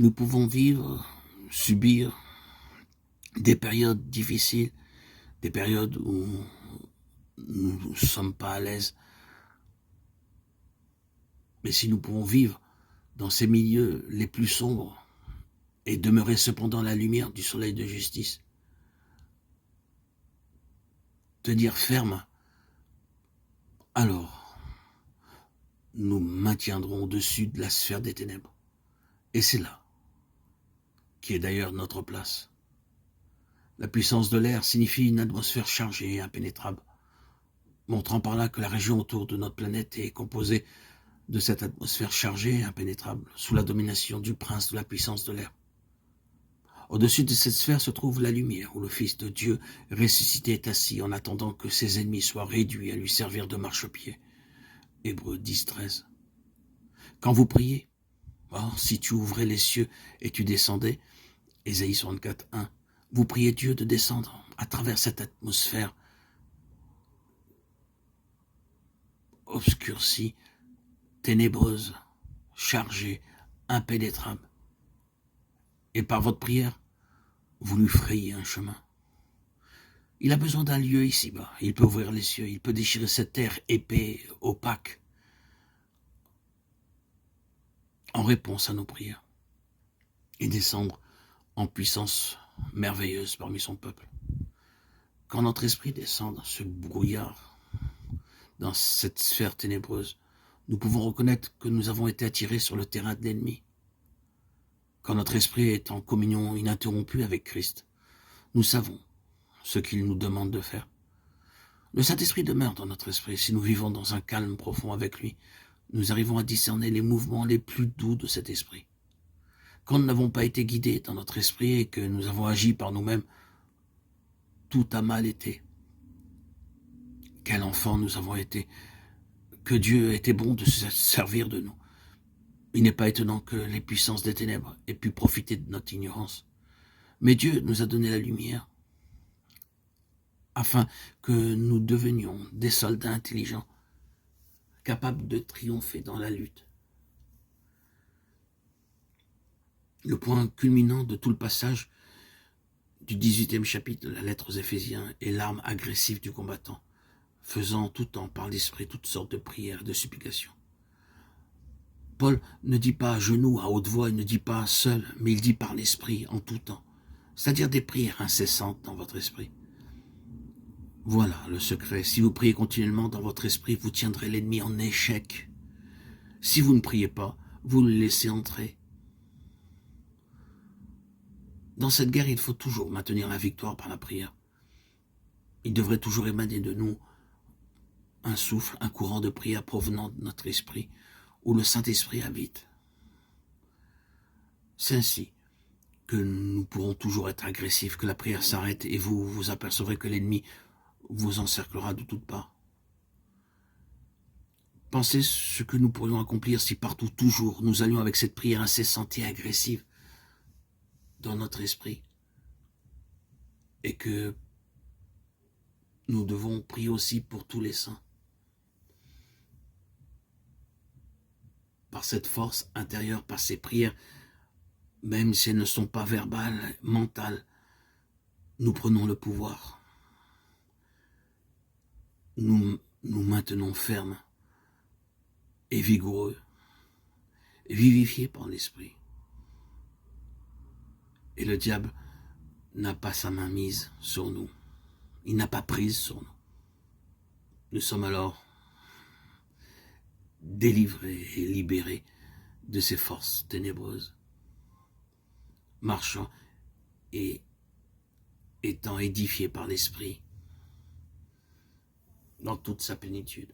Nous pouvons vivre, subir des périodes difficiles, des périodes où nous ne sommes pas à l'aise. Mais si nous pouvons vivre dans ces milieux les plus sombres et demeurer cependant à la lumière du soleil de justice, tenir ferme, alors nous maintiendrons au-dessus de la sphère des ténèbres. Et c'est là qui est d'ailleurs notre place. La puissance de l'air signifie une atmosphère chargée et impénétrable, montrant par là que la région autour de notre planète est composée de cette atmosphère chargée et impénétrable, sous la domination du prince de la puissance de l'air. Au-dessus de cette sphère se trouve la lumière, où le Fils de Dieu ressuscité est assis en attendant que ses ennemis soient réduits à lui servir de marchepied. Hébreux 10, 13. Quand vous priez, or, si tu ouvrais les cieux et tu descendais, Ésaïe 64, 1, vous priez Dieu de descendre à travers cette atmosphère obscurcie, ténébreuse, chargée, impénétrable. Et par votre prière, vous lui frayez un chemin. Il a besoin d'un lieu ici-bas. Il peut ouvrir les cieux, il peut déchirer cette terre épais, opaque, en réponse à nos prières, et descendre en puissance merveilleuse parmi son peuple. Quand notre esprit descend dans ce brouillard, dans cette sphère ténébreuse, nous pouvons reconnaître que nous avons été attirés sur le terrain de l'ennemi. Quand notre esprit est en communion ininterrompue avec Christ, nous savons ce qu'il nous demande de faire. Le Saint-Esprit demeure dans notre esprit. Si nous vivons dans un calme profond avec lui, nous arrivons à discerner les mouvements les plus doux de cet esprit. Quand nous n'avons pas été guidés dans notre esprit et que nous avons agi par nous-mêmes, tout a mal été. Quel enfant nous avons été, que Dieu était bon de se servir de nous. Il n'est pas étonnant que les puissances des ténèbres aient pu profiter de notre ignorance. Mais Dieu nous a donné la lumière, afin que nous devenions des soldats intelligents, capables de triompher dans la lutte. Le point culminant de tout le passage du 18e chapitre de la lettre aux Éphésiens est l'arme agressive du combattant, faisant tout temps par l'esprit toutes sortes de prières et de supplications. Paul ne dit pas à genoux, à haute voix, il ne dit pas seul, mais il dit par l'esprit en tout temps, c'est-à-dire des prières incessantes dans votre esprit. Voilà le secret. Si vous priez continuellement dans votre esprit, vous tiendrez l'ennemi en échec. Si vous ne priez pas, vous le laissez entrer. Dans cette guerre, il faut toujours maintenir la victoire par la prière. Il devrait toujours émaner de nous un souffle, un courant de prière provenant de notre esprit, où le Saint-Esprit habite. C'est ainsi que nous pourrons toujours être agressifs, que la prière s'arrête et vous vous apercevrez que l'ennemi vous encerclera de toutes parts. Pensez ce que nous pourrions accomplir si partout, toujours, nous allions avec cette prière incessante et agressive dans notre esprit. Et que nous devons prier aussi pour tous les saints. Par cette force intérieure, par ces prières, même si elles ne sont pas verbales, mentales, nous prenons le pouvoir. Nous maintenons fermes et vigoureux, vivifiés par l'esprit. Et le diable n'a pas sa main mise sur nous. Il n'a pas prise sur nous. Nous sommes alors délivrés et libérés de ces forces ténébreuses, marchant et étant édifiés par l'esprit dans toute sa plénitude.